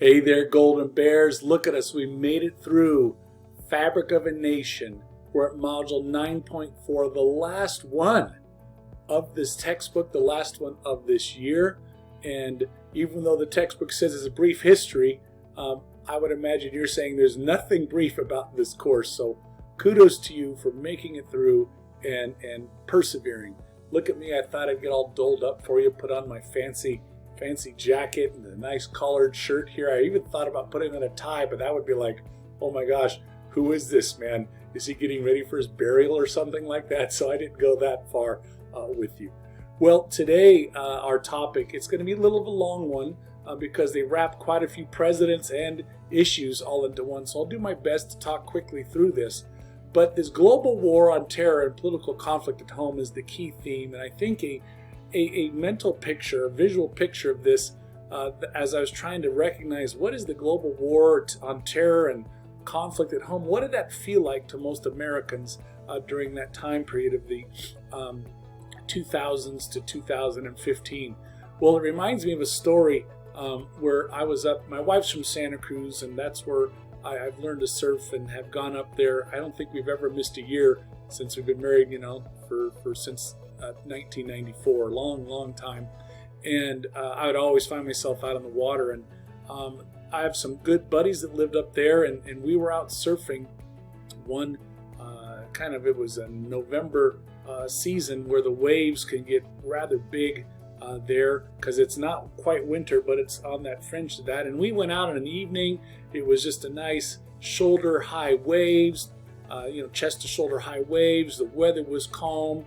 Hey there, Golden Bears. Look at us. We made it through Fabric of a Nation. We're at module 9.4, the last one of this textbook, the last one of this year. And even though the textbook says it's a brief history, I would imagine you're saying there's nothing brief about this course. So kudos to you for making it through and persevering. Look at me. I thought I'd get all dolled up for you, put on my fancy jacket and a nice collared shirt here. I even thought about putting on a tie, but that would be like, oh my gosh, who is this man? Is he getting ready for his burial or something like that? So I didn't go that far with you. Well, today our topic, it's going to be a little of a long one because they wrap quite a few presidents and issues all into one. So I'll do my best to talk quickly through this. But this global war on terror and political conflict at home is the key theme. And I think a mental picture, a visual picture of this as I was trying to recognize what is the global war on terror and conflict at home. What did that feel like to most Americans during that time period of the 2000s to 2015? Well, it reminds me of a story where I was up. My wife's from Santa Cruz, and that's where I've learned to surf and have gone up there. I don't think we've ever missed a year since we've been married, since 1994, long time. And I would always find myself out on the water, and I have some good buddies that lived up there, and we were out surfing one it was a November season where the waves can get rather big there because it's not quite winter, but it's on that fringe to that. And we went out in an evening. It was just a nice shoulder high waves, chest to shoulder high waves. The weather was calm.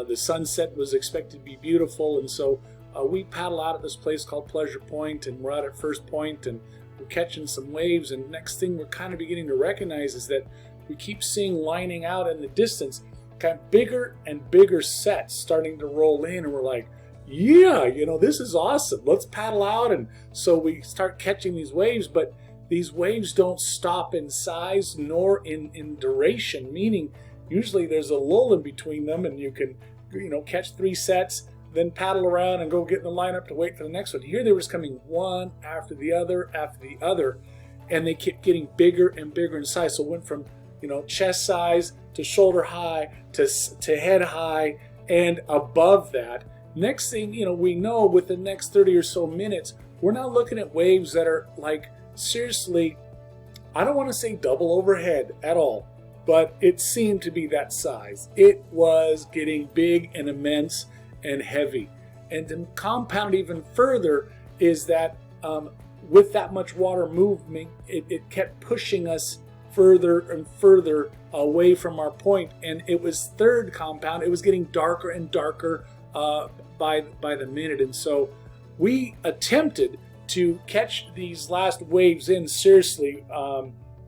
The sunset was expected to be beautiful, and so we paddle out at this place called Pleasure Point, and we're out at First Point, and we're catching some waves. And next thing we're kind of beginning to recognize is that we keep seeing lining out in the distance kind of bigger and bigger sets starting to roll in, and we're like, yeah, this is awesome. Let's paddle out. And so we start catching these waves, but these waves don't stop in size nor in duration, meaning usually there's a lull in between them, and you can, catch 3 sets, then paddle around and go get in the lineup to wait for the next one. Here they were just coming one after the other, and they kept getting bigger and bigger in size. So it went from, chest size to shoulder high to head high and above that. Next thing, we know with the next 30 or so minutes, we're now looking at waves that are like, seriously, I don't want to say double overhead at all, but it seemed to be that size. It was getting big and immense and heavy. And to compound even further is that with that much water moving, it kept pushing us further and further away from our point. And it was third compound, it was getting darker and darker by the minute. And so we attempted to catch these last waves in seriously.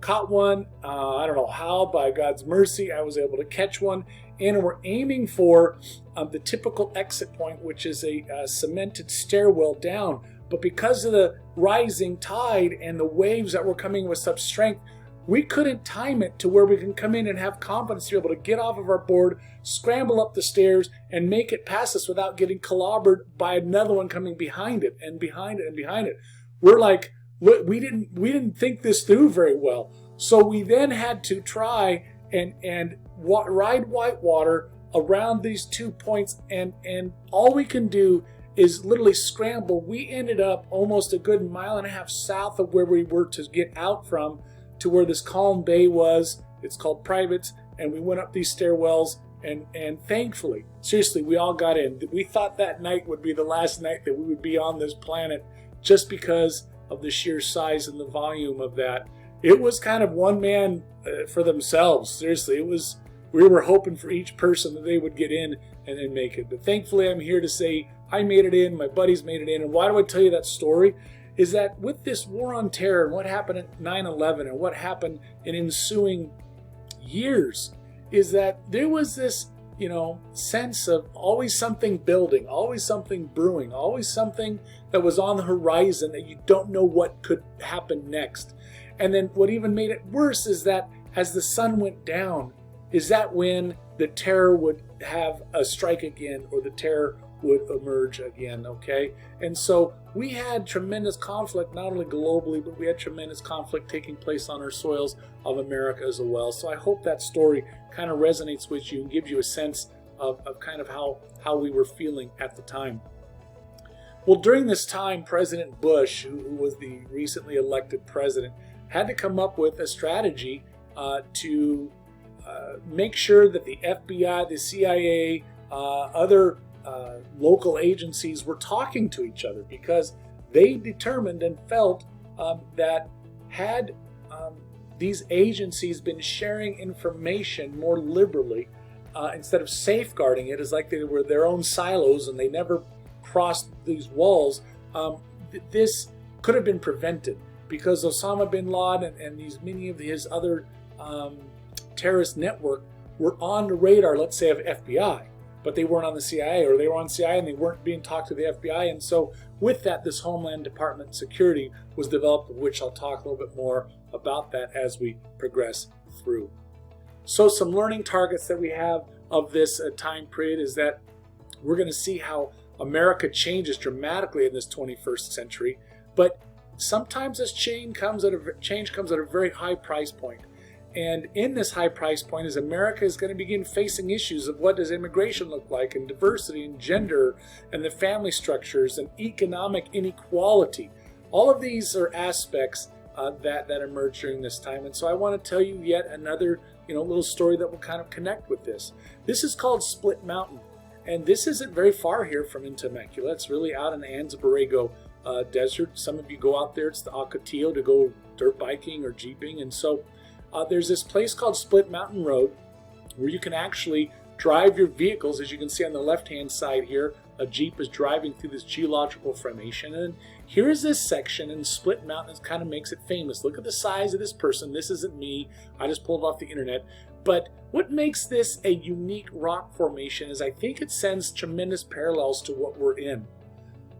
Caught one, I don't know how, by God's mercy, I was able to catch one, and we're aiming for the typical exit point, which is a cemented stairwell down. But because of the rising tide and the waves that were coming with such strength, we couldn't time it to where we can come in and have confidence to be able to get off of our board, scramble up the stairs, and make it past us without getting clobbered by another one coming behind it and behind it and behind it. We're like, we didn't think this through very well. So we then had to try and ride whitewater around these 2 points, and all we can do is literally scramble. We ended up almost a good 1.5 miles south of where we were to get out from to where this calm bay was. It's called Privates, and we went up these stairwells, and thankfully, seriously, we all got in. We thought that night would be the last night that we would be on this planet, just because of the sheer size and the volume of that. It was kind of one man for themselves. Seriously, we were hoping for each person that they would get in and then make it. But thankfully, I'm here to say I made it in, my buddies made it in. And why do I tell you that story? Is that with this war on terror and what happened at 9/11 and what happened in ensuing years, is that there was this, sense of always something building, always something brewing, always something that was on the horizon that you don't know what could happen next. And then what even made it worse is that as the sun went down, is that when the terror would have a strike again, or the terror would emerge again, okay? And so we had tremendous conflict, not only globally, but we had tremendous conflict taking place on our soils of America as well. So I hope that story kind of resonates with you and gives you a sense of kind of how we were feeling at the time. Well, during this time, President Bush, who was the recently elected president, had to come up with a strategy to make sure that the FBI, the CIA, other local agencies were talking to each other, because they determined and felt that had these agencies been sharing information more liberally, instead of safeguarding it as like they were their own silos and they never crossed these walls, this could have been prevented, because Osama bin Laden and many of his other terrorist network were on the radar, let's say, of FBI, but they weren't on the CIA, or they were on CIA and they weren't being talked to the FBI. And so with that, this Homeland Department security was developed, which I'll talk a little bit more about that as we progress through. So some learning targets that we have of this time period is that we're going to see how America changes dramatically in this 21st century, but sometimes this change comes at a very high price point. And in this high price point is America is going to begin facing issues of what does immigration look like, and diversity and gender and the family structures and economic inequality. All of these are aspects that emerge during this time. And so I want to tell you yet another little story that will kind of connect with this. This is called Split Mountain. And this isn't very far here from Temecula. It's really out in the Anza Borrego desert. Some of you go out there. It's the Ocotillo to go dirt biking or jeeping. And so there's this place called Split Mountain Road where you can actually drive your vehicles. As you can see on the left-hand side here, a Jeep is driving through this geological formation. And here's this section, and Split Mountain kind of makes it famous. Look at the size of this person. This isn't me. I just pulled it off the internet. But what makes this a unique rock formation is I think it sends tremendous parallels to what we're in.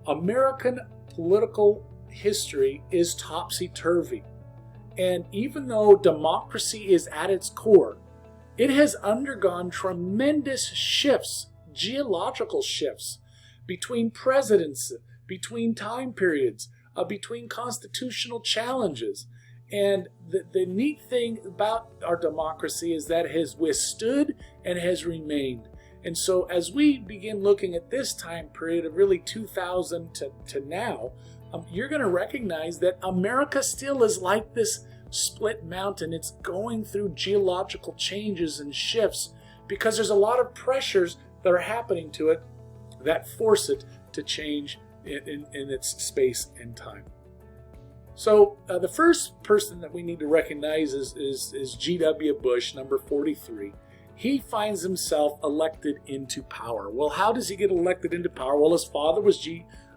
American political history is topsy-turvy. And even though democracy is at its core, it has undergone tremendous shifts, geological shifts, between presidents, between time periods, between constitutional challenges. And the neat thing about our democracy is that it has withstood and has remained. And so as we begin looking at this time period of really 2000 to now, you're going to recognize that America still is like this split mountain. It's going through geological changes and shifts because there's a lot of pressures that are happening to it that force it to change in its space and time. So the first person that we need to recognize is G.W. Bush, number 43. He finds himself elected into power. Well, how does he get elected into power? Well, his father was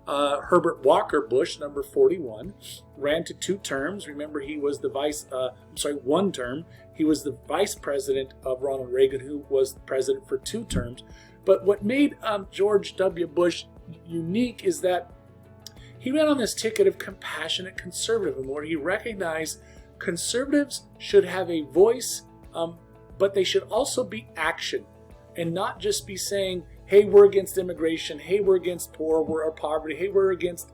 Herbert Walker Bush, number 41, ran to 2 terms. Remember, he was the 1 term. He was the vice president of Ronald Reagan, who was president for 2 terms. But what made George W. Bush unique is that he ran on this ticket of compassionate conservatism, where he recognized conservatives should have a voice, but they should also be action, and not just be saying, hey, we're against immigration, hey, we're against poverty, hey, we're against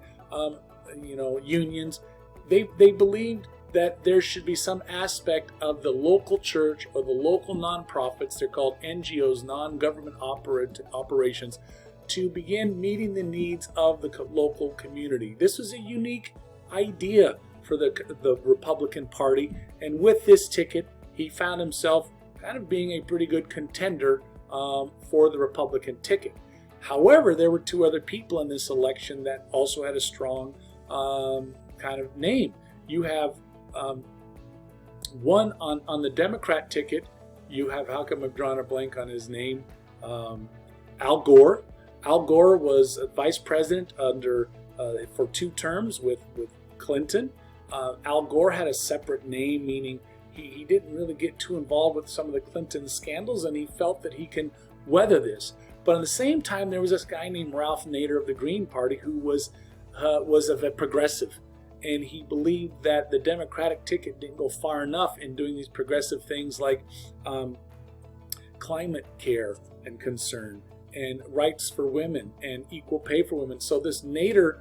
unions. They believed that there should be some aspect of the local church or the local nonprofits, they're called NGOs, non-government operations, to begin meeting the needs of the local community. This was a unique idea for the Republican Party, and with this ticket, he found himself kind of being a pretty good contender for the Republican ticket. However, there were 2 other people in this election that also had a strong kind of name. You have one on the Democrat ticket. You have, how come I've drawn a blank on his name? Al Gore. Al Gore was vice president for 2 terms with Clinton. Al Gore had a separate name, meaning he didn't really get too involved with some of the Clinton scandals, and he felt that he can weather this. But at the same time, there was this guy named Ralph Nader of the Green Party who was a progressive, and he believed that the Democratic ticket didn't go far enough in doing these progressive things like climate care and concern, and rights for women and equal pay for women. So this Nader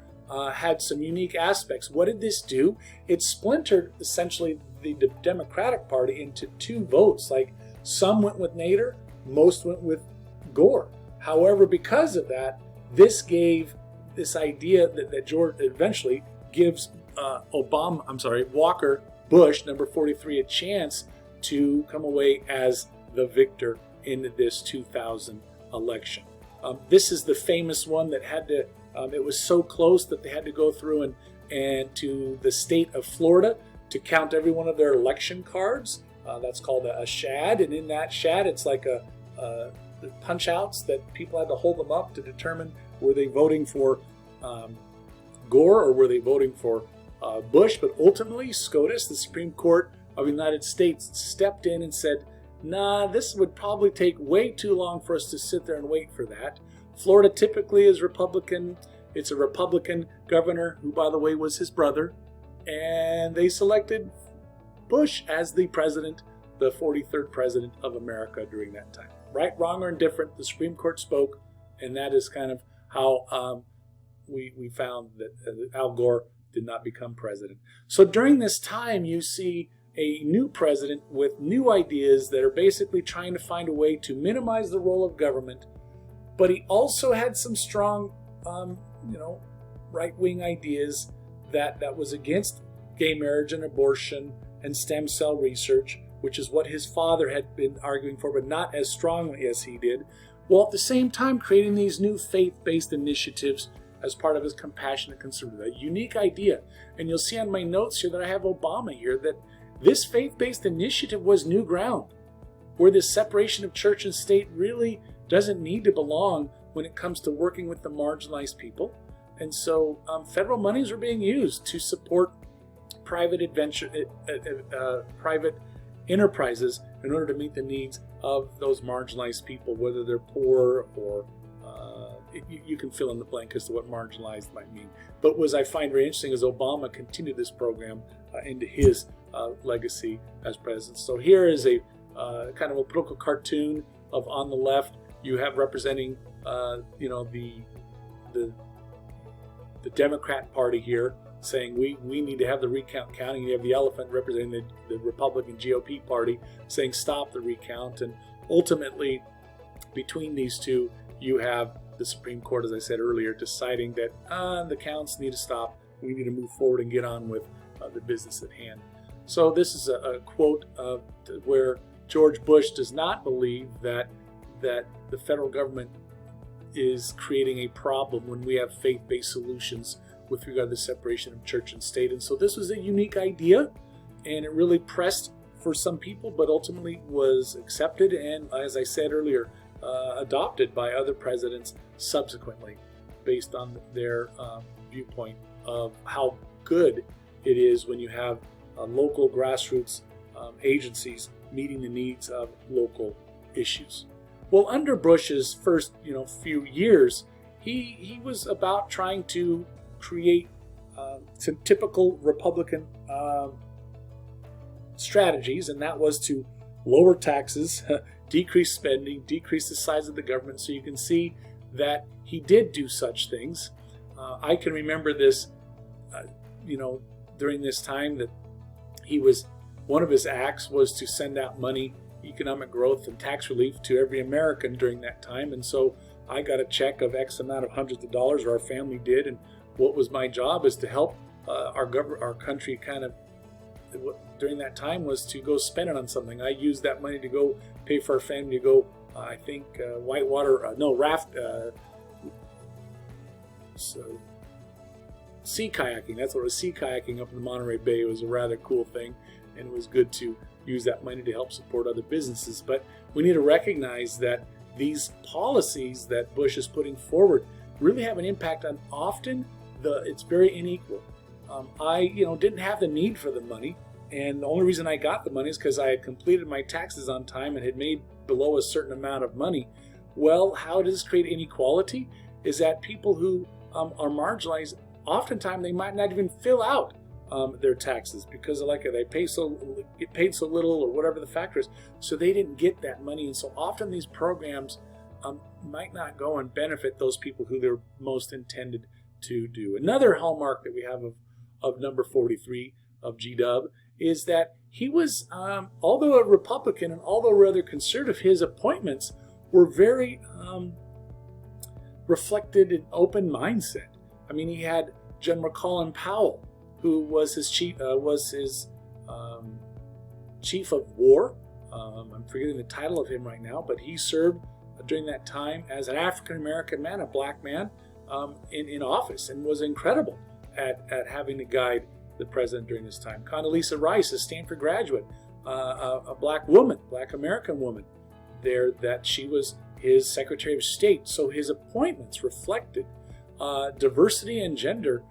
had some unique aspects. What did this do? It splintered essentially the Democratic Party into two votes. Like, some went with Nader, most went with Gore. However, because of that, this gave this idea that George eventually gives Walker Bush, number 43, a chance to come away as the victor in this 2000 election. This is the famous one that had to, it was so close that they had to go through and to the state of Florida to count every one of their election cards. That's called a shad, and in that shad, it's like the punch outs that people had to hold them up to determine were they voting for Gore or were they voting for Bush. But ultimately, SCOTUS, the Supreme Court of the United States, stepped in and said, nah, this would probably take way too long for us to sit there and wait for that. Florida typically is Republican. It's a Republican governor who, by the way, was his brother. And they selected Bush as the president, the 43rd president of America during that time. Right, wrong, or indifferent, the Supreme Court spoke, and that is kind of how we found that Al Gore did not become president. So during this time, you see a new president with new ideas that are basically trying to find a way to minimize the role of government, but he also had some strong, right-wing ideas that was against gay marriage and abortion and stem cell research, which is what his father had been arguing for, but not as strongly as he did, while at the same time creating these new faith-based initiatives as part of his compassionate conservative, a unique idea. And you'll see on my notes here that I have Obama here, that this faith-based initiative was new ground, where this separation of church and state really doesn't need to belong when it comes to working with the marginalized people. And so federal monies are being used to support private enterprises in order to meet the needs of those marginalized people, whether they're poor or you can fill in the blank as to what marginalized might mean. But what I find very interesting is Obama continued this program into his legacy as president. So here is a kind of a political cartoon of, on the left, you have representing the Democrat Party here, saying we need to have the recount counting. You have the elephant representing the Republican GOP party saying stop the recount. And ultimately, between these two, you have the Supreme Court, as I said earlier, deciding that the counts need to stop. We need to move forward and get on with the business at hand. So this is a quote where George Bush does not believe that the federal government is creating a problem when we have faith-based solutions with regard to the separation of church and state. And so this was a unique idea, and it really pressed for some people, but ultimately was accepted and, as I said earlier, adopted by other presidents subsequently, based on their viewpoint of how good it is when you have local grassroots agencies meeting the needs of local issues. Well, under Bush's first few years, he was about trying to create some typical Republican strategies, and that was to lower taxes, decrease spending, decrease the size of the government. So you can see that he did do such things. I can remember this, during this time, that one of his acts was to send out money, economic growth and tax relief to every American during that time. And so I got a check of X amount of hundreds of dollars, or our family did, and what was my job is to help our country kind of during that time was to go spend it on something. I used that money to go pay for our family to go, sea kayaking. That's what it was, sea kayaking up in the Monterey Bay. It was a rather cool thing, and it was good to use that money to help support other businesses. But we need to recognize that these policies that Bush is putting forward really have an impact on it's very unequal. I didn't have the need for the money, and the only reason I got the money is because I had completed my taxes on time and had made below a certain amount of money. Well, how does this create inequality? Is that people who are marginalized, oftentimes they might not even fill out their taxes because they get paid so little, or whatever the factor is. So they didn't get that money, and so often these programs might not go and benefit those people who they're most intended to do. Another hallmark that we have of number 43 of G-Dub is that he was, although a Republican and although rather conservative, his appointments were very reflected an open mindset. I mean, he had General Colin Powell, who was his chief of war. I'm forgetting the title of him right now, but he served during that time as an African American man, a black man, in office, and was incredible at having to guide the president during this time. Condoleezza Rice, a Stanford graduate, a black woman, black American woman, there, that she was his Secretary of State. So his appointments reflected diversity and gender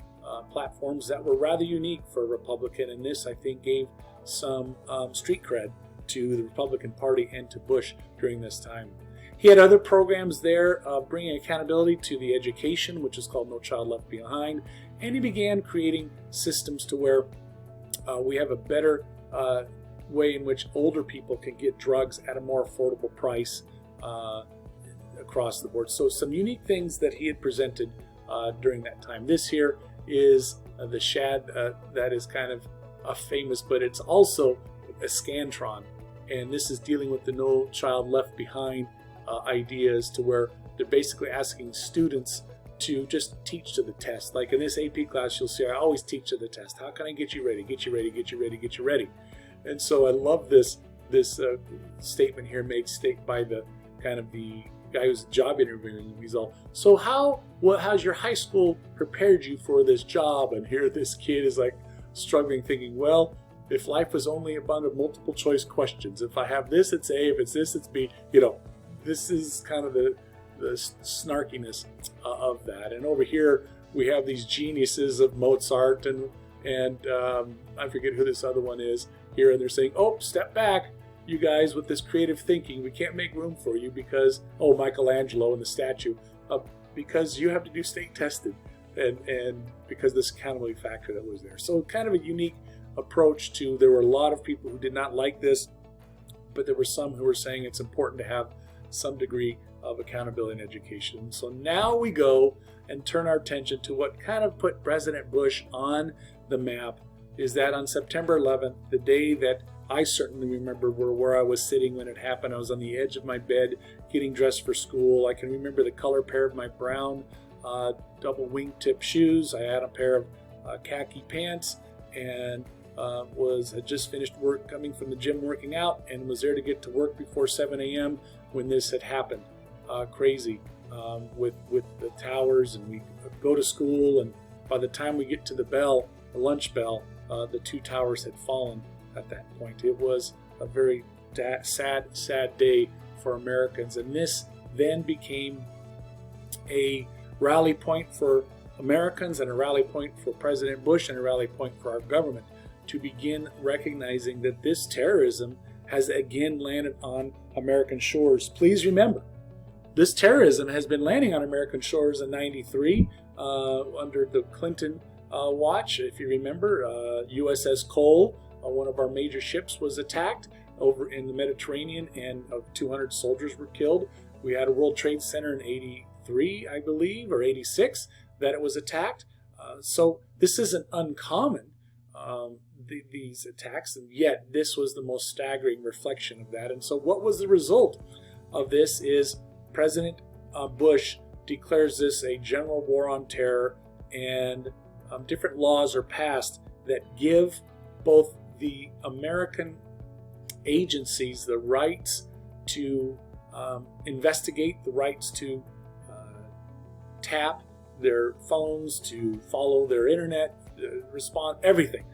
platforms that were rather unique for a Republican, and this, I think, gave some street cred to the Republican Party and to Bush during this time. He had other programs there bringing accountability to the education, which is called No Child Left Behind, and he began creating systems to where we have a better way in which older people can get drugs at a more affordable price across the board. So some unique things that he had presented during that time. This here is the Shad that is kind of famous, but it's also a Scantron, and this is dealing with the No Child Left Behind ideas, to where they're basically asking students to just teach to the test. Like in this AP class, you'll see I always teach to the test. How can I get you ready? Get you ready, get you ready, get you ready. And so I love this statement here made by the kind of the guy who's job interviewing. He's all, so how's your high school prepared you for this job? And here this kid is like struggling, thinking, well, if life was only a bunch of multiple choice questions, if I have this, it's A, if it's this, it's B. You know, this is kind of the snarkiness of that. And over here we have these geniuses of Mozart and I forget who this other one is here, and they're saying, oh, step back, you guys, with this creative thinking. We can't make room for you because, oh, Michelangelo and the statue, because you have to do state tested, and because this accountability factor that was there. So kind of a unique approach to, there were a lot of people who did not like this, but there were some who were saying it's important to have some degree of accountability in education. So now we go and turn our attention to what kind of put President Bush on the map, is that on September 11th, the day that I certainly remember where I was sitting when it happened. I was on the edge of my bed getting dressed for school. I can remember the color pair of my brown double wingtip shoes. I had a pair of khaki pants, and had just finished work, coming from the gym working out, and was there to get to work before 7 a.m. when this had happened. Crazy with the towers, and we go to school, and by the time we get to the lunch bell, the two towers had fallen at that point. It was a very sad day for Americans, and this then became a rally point for Americans and a rally point for President Bush and a rally point for our government to begin recognizing that this terrorism has again landed on American shores. Please remember, this terrorism has been landing on American shores in '93 under the Clinton watch. If you remember, USS Cole, one of our major ships, was attacked over in the Mediterranean, and 200 soldiers were killed. We had a World Trade Center in '83, I believe, or '86, that it was attacked. So this isn't uncommon, these attacks, and yet this was the most staggering reflection of that. And so what was the result of this is President Bush declares this a general war on terror, and different laws are passed that give both the American agencies the rights to investigate, the rights to tap their phones, to follow their internet, respond, everything,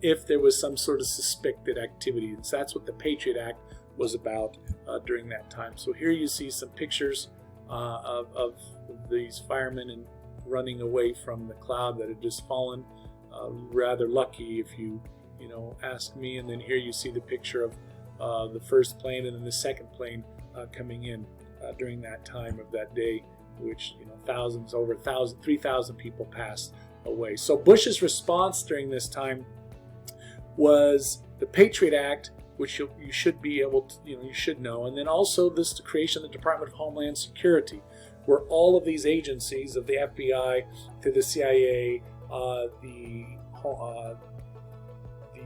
if there was some sort of suspected activity. And so that's what the Patriot Act was about during that time. So here you see some pictures of these firemen and running away from the cloud that had just fallen. Rather lucky, if you ask me. And then here you see the picture of the first plane and then the second plane coming in during that time of that day, which thousands, over 3,000 people passed away. So Bush's response during this time was the Patriot Act which you should be able to, you should know. And then also the creation of the Department of Homeland Security, where all of these agencies, of the FBI to the CIA, the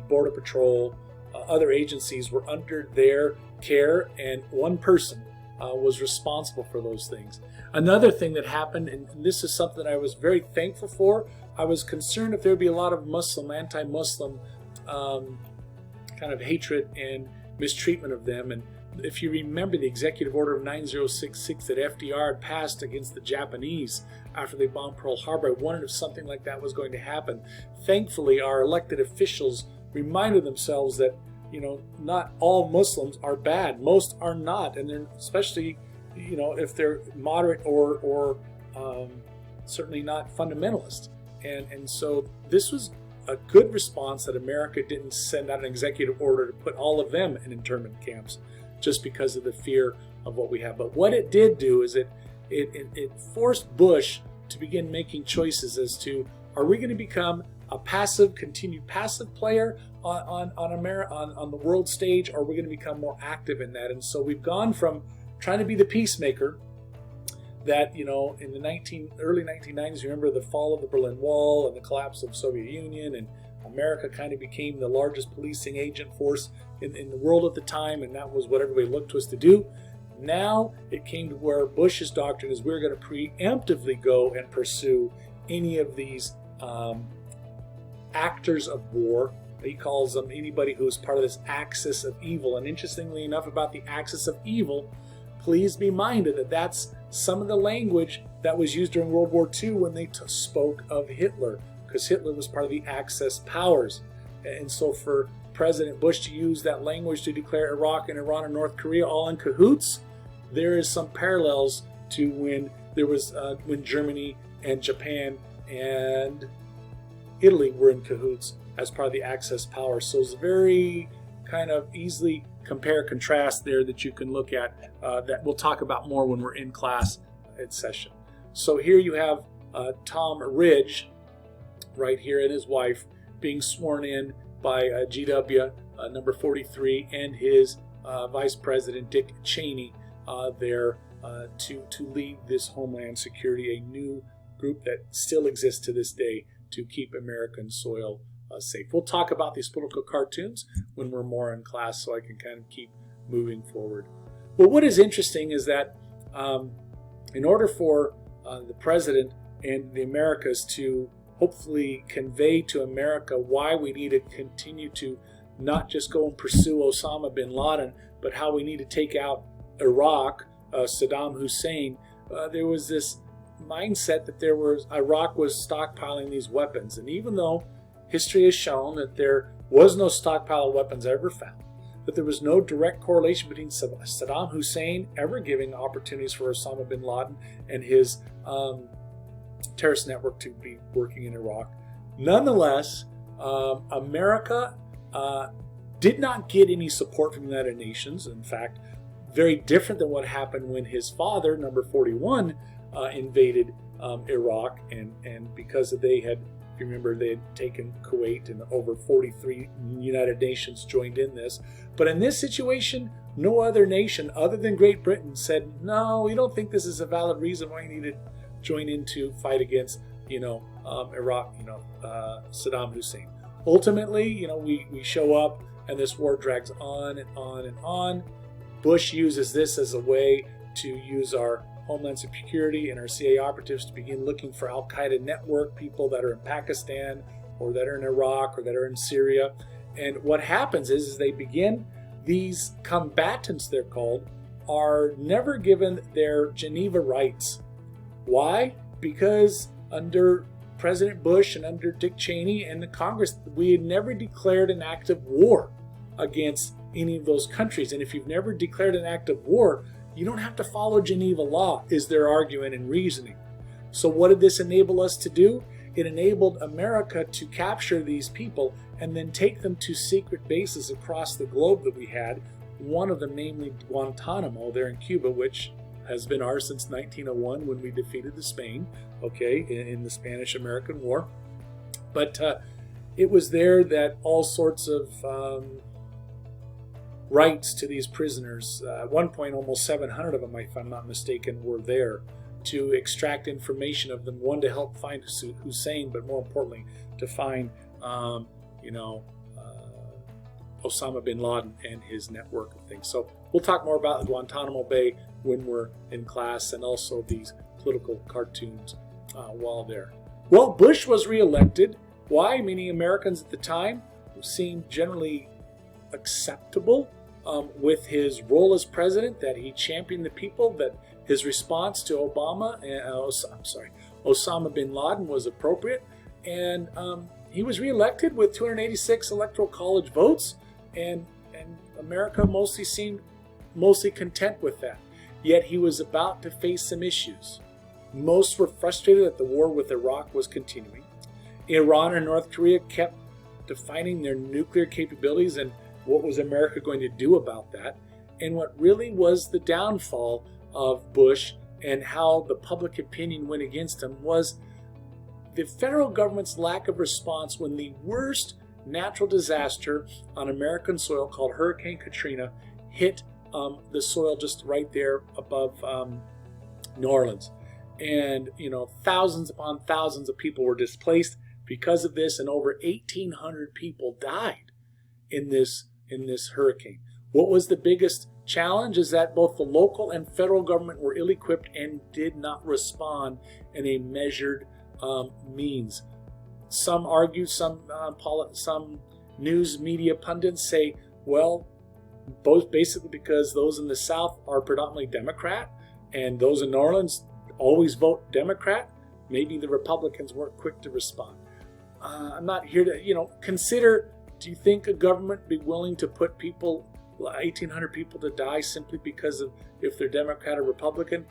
Border Patrol, other agencies were under their care, and one person was responsible for those things. Another thing that happened, and this is something I was very thankful for, I was concerned if there would be a lot of anti-Muslim kind of hatred and mistreatment of them. And if you remember the executive order of 9066 that FDR had passed against the Japanese after they bombed Pearl Harbor, I wondered if something like that was going to happen. Thankfully, our elected officials reminded themselves that, not all Muslims are bad. Most are not, and they're especially, if they're moderate or certainly not fundamentalist. And so this was a good response that America didn't send out an executive order to put all of them in internment camps just because of the fear of what we have. But what it did do is it forced Bush to begin making choices as to, are we going to become a continued passive player on the world stage, or are we going to become more active in that? And so we've gone from trying to be the peacemaker that, in the early 1990s, remember the fall of the Berlin Wall and the collapse of the Soviet Union, and America kind of became the largest policing agent force in the world at the time, and that was what everybody looked to us to do. Now it came to where Bush's doctrine is we're going to preemptively go and pursue any of these actors of war. He calls them anybody who's part of this axis of evil. And interestingly enough, about the axis of evil, please be minded that that's some of the language that was used during World War II when they spoke of Hitler, because Hitler was part of the Axis powers. And so for President Bush to use that language to declare Iraq and Iran and North Korea all in cahoots, there is some parallels to when there was when Germany and Japan and Italy were in cahoots as part of the Axis powers. So it's very kind of easily compare contrast there that you can look at that we'll talk about more when we're in class in session. So here you have Tom Ridge right here and his wife being sworn in by GW number 43 and his Vice President Dick Cheney there to lead this Homeland Security, a new group that still exists to this day to keep American soil safe. We'll talk about these political cartoons when we're more in class, so I can kind of keep moving forward. Well, what is interesting is that in order for the president and the Americas to hopefully convey to America why we need to continue to not just go and pursue Osama bin Laden, but how we need to take out Iraq, Saddam Hussein, there was this mindset that Iraq was stockpiling these weapons. And even though history has shown that there was no stockpile of weapons ever found, that there was no direct correlation between Saddam Hussein ever giving opportunities for Osama bin Laden and his terrorist network to be working in Iraq, nonetheless, America did not get any support from the United Nations. In fact, very different than what happened when his father, number 41, invaded Iraq, and because they had, if you remember, they had taken Kuwait, and over 43 United Nations joined in this. But in this situation, no other nation other than Great Britain said, no, we don't think this is a valid reason why you need to join in to fight against, Iraq, Saddam Hussein. Ultimately, we show up and this war drags on and on and on. Bush uses this as a way to use our Homeland Security and our CIA operatives to begin looking for Al-Qaeda network people that are in Pakistan or that are in Iraq or that are in Syria. And what happens is they begin, these combatants, they're called, are never given their Geneva rights. Why? Because under President Bush and under Dick Cheney and the Congress, we had never declared an act of war against any of those countries. And if you've never declared an act of war, you don't have to follow Geneva law, is their argument and reasoning. So what did this enable us to do? It enabled America to capture these people and then take them to secret bases across the globe that we had. One of them, namely Guantanamo there in Cuba, which has been ours since 1901 when we defeated the Spain, in the Spanish-American War. But it was there that all sorts of rights to these prisoners. At one point, almost 700 of them, if I'm not mistaken, were there to extract information of them. One, to help find Hussein, but more importantly, to find, Osama bin Laden and his network of things. So we'll talk more about Guantanamo Bay when we're in class, and also these political cartoons while there. Well, Bush was reelected. Why? Many Americans at the time seemed generally acceptable with his role as president, that he championed the people, that his response to Osama bin Laden was appropriate, and he was reelected with 286 electoral college votes, and America mostly seemed content with that. Yet he was about to face some issues. Most were frustrated that the war with Iraq was continuing. Iran and North Korea kept defining their nuclear capabilities, and what was America going to do about that? And what really was the downfall of Bush and how the public opinion went against him was the federal government's lack of response when the worst natural disaster on American soil, called Hurricane Katrina, hit the soil just right there above New Orleans. And, thousands upon thousands of people were displaced because of this, and over 1,800 people died in this hurricane. What was the biggest challenge is that both the local and federal government were ill-equipped and did not respond in a measured means. Some argue, some news media pundits say, well, both basically because those in the South are predominantly Democrat and those in New Orleans always vote Democrat, maybe the Republicans weren't quick to respond. I'm not here to, consider, do you think a government would be willing to put 1,800 people to die simply because of if they're Democrat or Republican?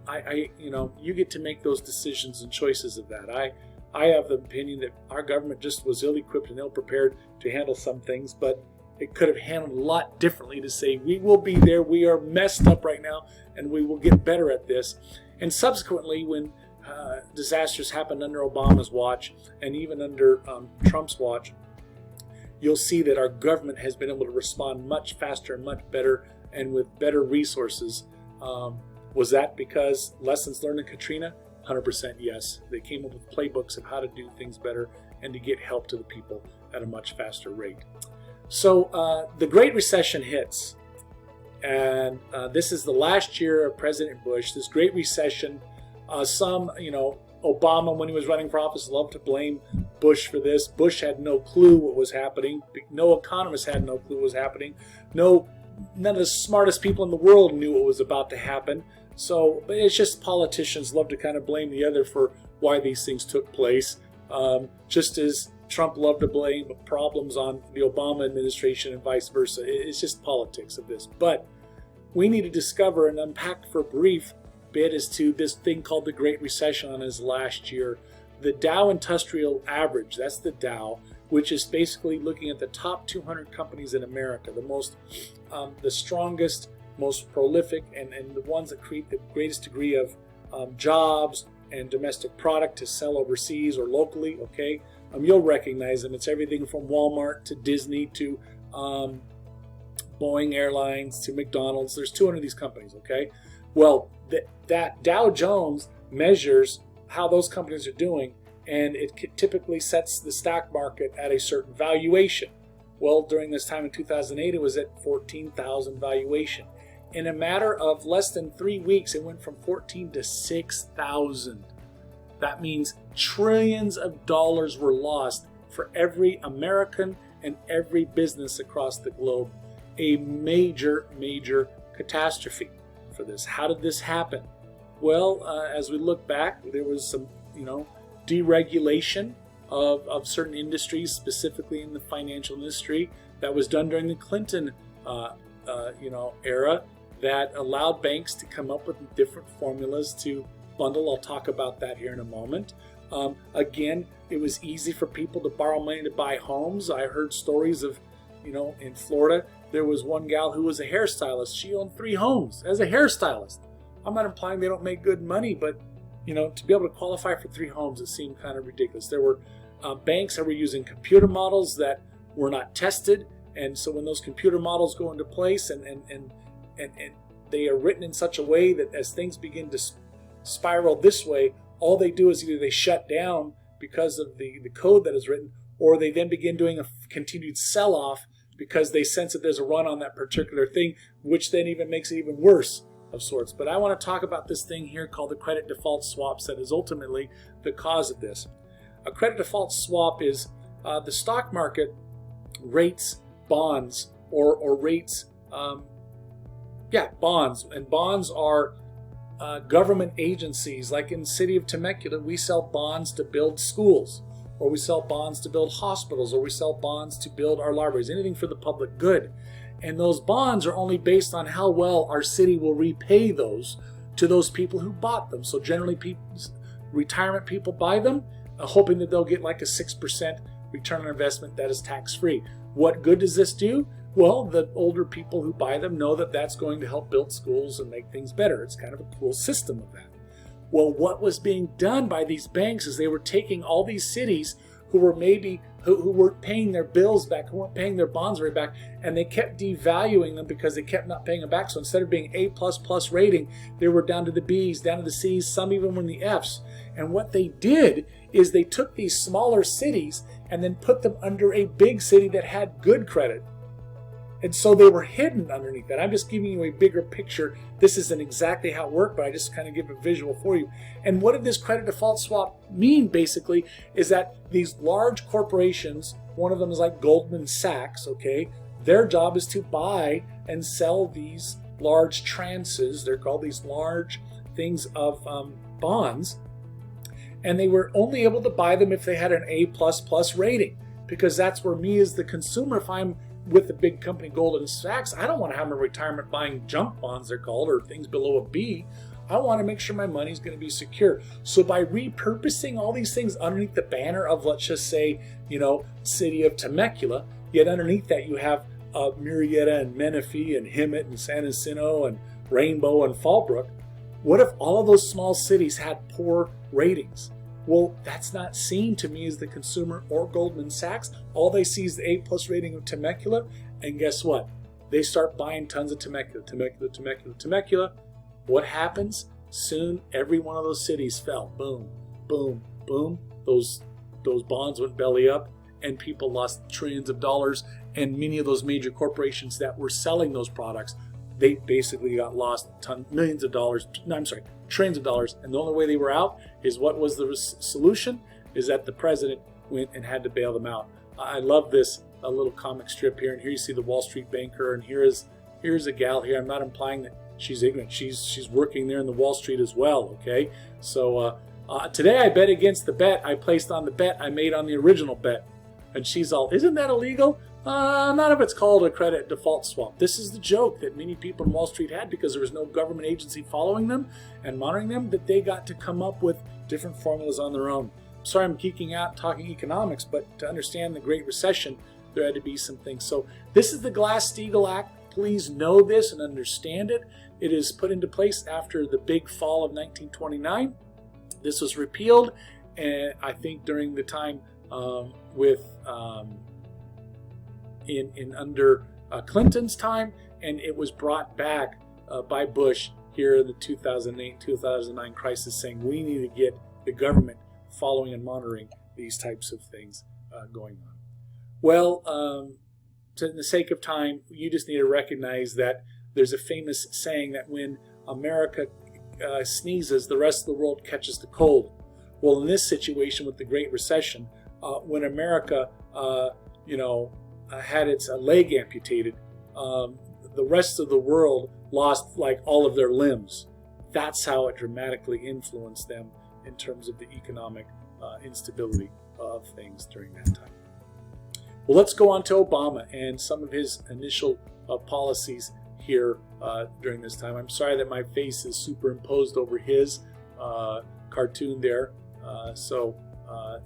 You get to make those decisions and choices of that. I have the opinion that our government just was ill-equipped and ill-prepared to handle some things, but it could have handled a lot differently to say, we will be there, we are messed up right now, and we will get better at this. And subsequently, when disasters happened under Obama's watch and even under Trump's watch, you'll see that our government has been able to respond much faster and much better and with better resources. Was that because lessons learned in Katrina? 100% yes. They came up with playbooks of how to do things better and to get help to the people at a much faster rate. So the Great Recession hits, and this is the last year of President Bush. This Great Recession, Obama, when he was running for office, loved to blame Bush for this. Bush had no clue what was happening. No economist had no clue what was happening. None of the smartest people in the world knew what was about to happen. So, but it's just politicians love to kind of blame the other for why these things took place. Just as Trump loved to blame problems on the Obama administration and vice versa. It's just politics of this. But we need to discover and unpack for a brief bit as to this thing called the Great Recession on his last year. The Dow Industrial Average, that's the Dow, which is basically looking at the top 200 companies in America, the strongest, most prolific, and the ones that create the greatest degree of jobs and domestic product to sell overseas or locally, okay? You'll recognize them. It's everything from Walmart to Disney to Boeing Airlines to McDonald's. There's 200 of these companies, okay? Well, that Dow Jones measures how those companies are doing, and it typically sets the stock market at a certain valuation. Well, during this time in 2008, it was at 14,000 valuation. In a matter of less than 3 weeks, it went from 14 to 6,000. That means trillions of dollars were lost for every American and every business across the globe. A major, major catastrophe for this. How did this happen? Well, as we look back, there was some, deregulation of certain industries, specifically in the financial industry, that was done during the Clinton, era, that allowed banks to come up with different formulas to bundle. I'll talk about that here in a moment. Again, it was easy for people to borrow money to buy homes. I heard stories of, in Florida, there was one gal who was a hairstylist. She owned 3 homes as a hairstylist. I'm not implying they don't make good money, but, to be able to qualify for 3 homes, it seemed kind of ridiculous. There were banks that were using computer models that were not tested, And so when those computer models go into place and they are written in such a way that as things begin to spiral this way, all they do is either they shut down because of the code that is written, or they then begin doing a continued sell-off because they sense that there's a run on that particular thing, which then even makes it even worse of sorts. But I want to talk about this thing here called the credit default swaps that is ultimately the cause of this. A credit default swap is the stock market rates bonds or rates bonds, and bonds are government agencies. Like in the city of Temecula, we sell bonds to build schools, or we sell bonds to build hospitals, or we sell bonds to build our libraries, anything for the public good. And those bonds are only based on how well our city will repay those to those people who bought them. So generally retirement people buy them, hoping that they'll get like a 6% return on investment that is tax-free. What good does this do? Well, the older people who buy them know that that's going to help build schools and make things better. It's kind of a cool system of that. Well, what was being done by these banks is they were taking all these cities who were who weren't paying their bills back, who weren't paying their bonds right back, and they kept devaluing them because they kept not paying them back. So instead of being A++ rating, they were down to the B's, down to the C's, some even were in the F's. And what they did is they took these smaller cities and then put them under a big city that had good credit. And so they were hidden underneath that. I'm just giving you a bigger picture. This isn't exactly how it worked, but I just kind of give a visual for you. And what did this credit default swap mean, basically, is that these large corporations, one of them is like Goldman Sachs, okay? Their job is to buy and sell these large tranches. They're called these large things of bonds. And they were only able to buy them if they had an A++ rating, because that's where me as the consumer, if I'm with the big company Goldman Sachs, I don't want to have my retirement buying junk bonds, they're called, or things below a B. I want to make sure my money's going to be secure. So by repurposing all these things underneath the banner of, let's just say, city of Temecula, yet underneath that you have Murrieta and Menifee and Hemet and San Jacinto and Rainbow and Fallbrook. What if all of those small cities had poor ratings? Well, that's not seen to me as the consumer or Goldman Sachs. All they see is the A+ rating of Temecula, and guess what? They start buying tons of Temecula. What happens? Soon, every one of those cities fell. Boom, boom, boom. Those bonds went belly up, and people lost trillions of dollars, and many of those major corporations that were selling those products, they basically got lost trillions of dollars, and the only way they were out is, what was the solution? Is that the president went and had to bail them out. I love this a little comic strip here, and here you see the Wall Street banker, and here's a gal here. I'm not implying that she's ignorant. She's working there in the Wall Street as well, okay? So today I bet against the bet I placed on the bet I made on the original bet, and she's all, isn't that illegal? None of it's called a credit default swap. This is the joke that many people in Wall Street had, because there was no government agency following them and monitoring them, that they got to come up with different formulas on their own. Sorry I'm geeking out talking economics, but to understand the Great Recession, there had to be some things. So this is the Glass-Steagall Act. Please know this and understand it. It is put into place after the big fall of 1929. This was repealed, and I think during the time under Clinton's time, and it was brought back by Bush here in the 2008-2009 crisis, saying we need to get the government following and monitoring these types of things going on. Well, to the sake of time, you just need to recognize that there's a famous saying that when America sneezes, the rest of the world catches the cold. Well, in this situation with the Great Recession, when America, had its leg amputated, the rest of the world lost like all of their limbs. That's how it dramatically influenced them in terms of the economic instability of things during that time. Well, let's go on to Obama and some of his initial policies here during this time. I'm sorry that my face is superimposed over his cartoon there.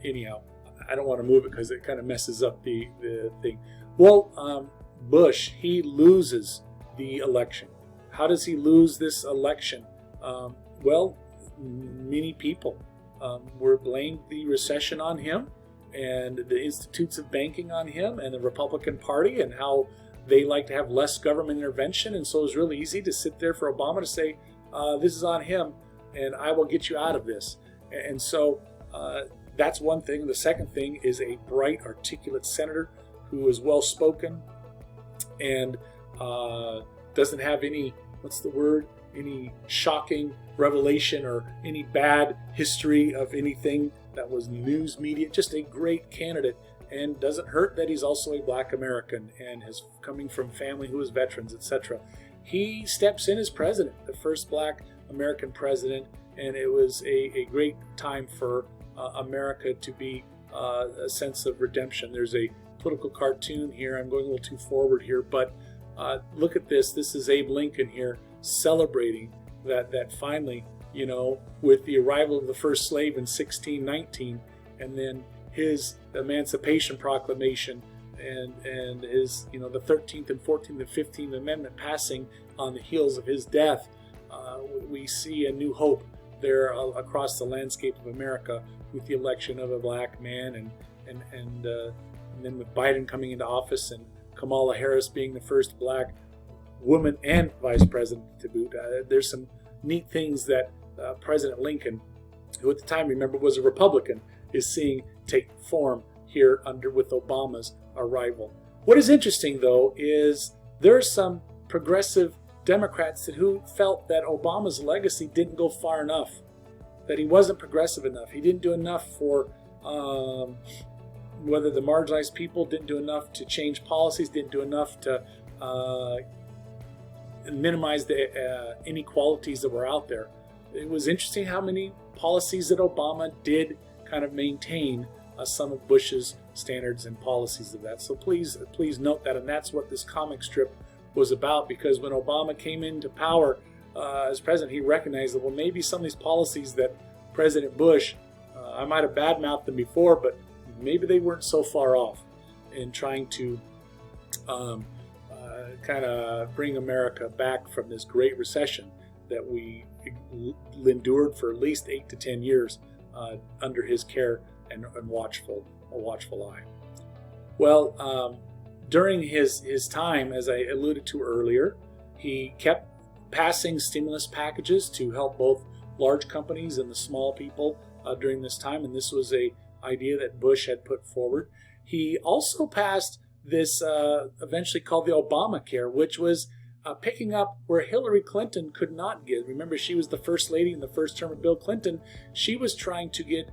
Anyhow, I don't want to move it because it kind of messes up the thing. Well, Bush, he loses the election. How does he lose this election? Well, many people were blamed the recession on him. and the institutes of banking on him and the Republican Party and how they like to have less government intervention. And so it was really easy to sit there for Obama to say, this is on him and I will get you out of this. And so that's one thing. The second thing is a bright, articulate senator who is well-spoken and doesn't have any, any shocking revelation or any bad history of anything that was news media. Just a great candidate, and doesn't hurt that he's also a Black American and is coming from family who is veterans, etc. He steps in as president, the first Black American president, and it was a great time for America to be a sense of redemption. There's a political cartoon here. I'm going a little too forward here, but look at this. This is Abe Lincoln here celebrating that finally, with the arrival of the first slave in 1619, and then his Emancipation Proclamation and his, the 13th and 14th and 15th Amendment passing on the heels of his death, we see a new hope there across the landscape of America with the election of a Black man, and then with Biden coming into office and Kamala Harris being the first Black woman and vice president to boot. There's some neat things that President Lincoln, who at the time, remember, was a Republican, is seeing take form here with Obama's arrival. What is interesting, though, is there are some progressive Democrats who felt that Obama's legacy didn't go far enough, that he wasn't progressive enough. He didn't do enough for whether the marginalized people, didn't do enough to change policies, didn't do enough to minimize the inequalities that were out there. It was interesting how many policies that Obama did kind of maintain some of Bush's standards and policies of that. So please note that, and that's what this comic strip was about, because when Obama came into power as president, he recognized that, well, maybe some of these policies that President Bush, I might have badmouthed them before, but maybe they weren't so far off in trying to kind of bring America back from this great recession that we endured for at least 8 to 10 years under his care and a watchful eye. Well, during his time, as I alluded to earlier, he kept passing stimulus packages to help both large companies and the small people during this time, and this was a idea that Bush had put forward. He also passed this eventually called the Obamacare, which was picking up where Hillary Clinton could not get. Remember, she was the first lady in the first term of Bill Clinton. She was trying to get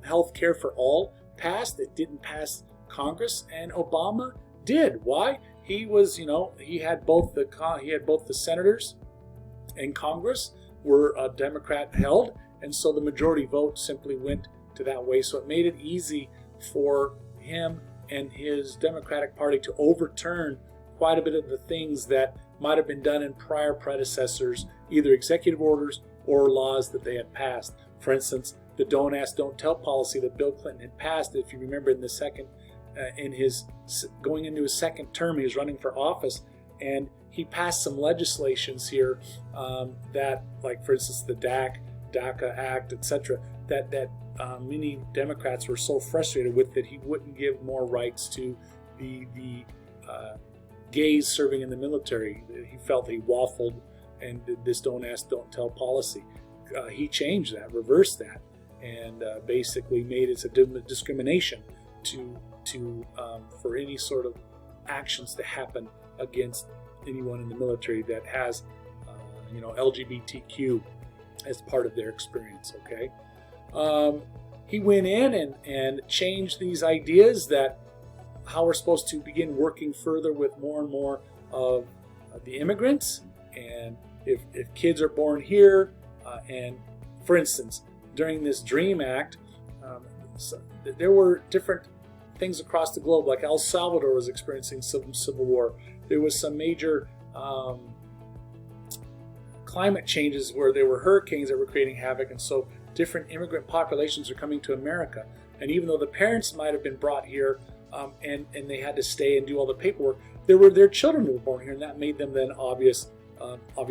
health care for all passed. It didn't pass Congress, and Obama did. Why? He was, he had both the senators and Congress were Democrat held, and so the majority vote simply went to that way. So it made it easy for him and his Democratic Party to overturn quite a bit of the things that might have been done in prior predecessors, either executive orders or laws that they had passed. For instance, the Don't Ask, Don't Tell policy that Bill Clinton had passed, if you remember, in the second, going into his second term, he was running for office, and he passed some legislations here that, like for instance, the DACA Act, etc., that many Democrats were so frustrated with that he wouldn't give more rights to the gays serving in the military. He felt he waffled and did this Don't Ask, Don't Tell policy. He changed that, reversed that, and basically made it a discrimination for any sort of actions to happen against anyone in the military that has LGBTQ as part of their experience. Okay, he went in and changed these ideas that how we're supposed to begin working further with more and more of the immigrants, and if kids are born here, and for instance, during this DREAM Act, there were different things across the globe, like El Salvador was experiencing some civil war. There was some major climate changes where there were hurricanes that were creating havoc, and so different immigrant populations are coming to America. And even though the parents might have been brought here and they had to stay and do all the paperwork, there were their children who were born here, and that made them then obvious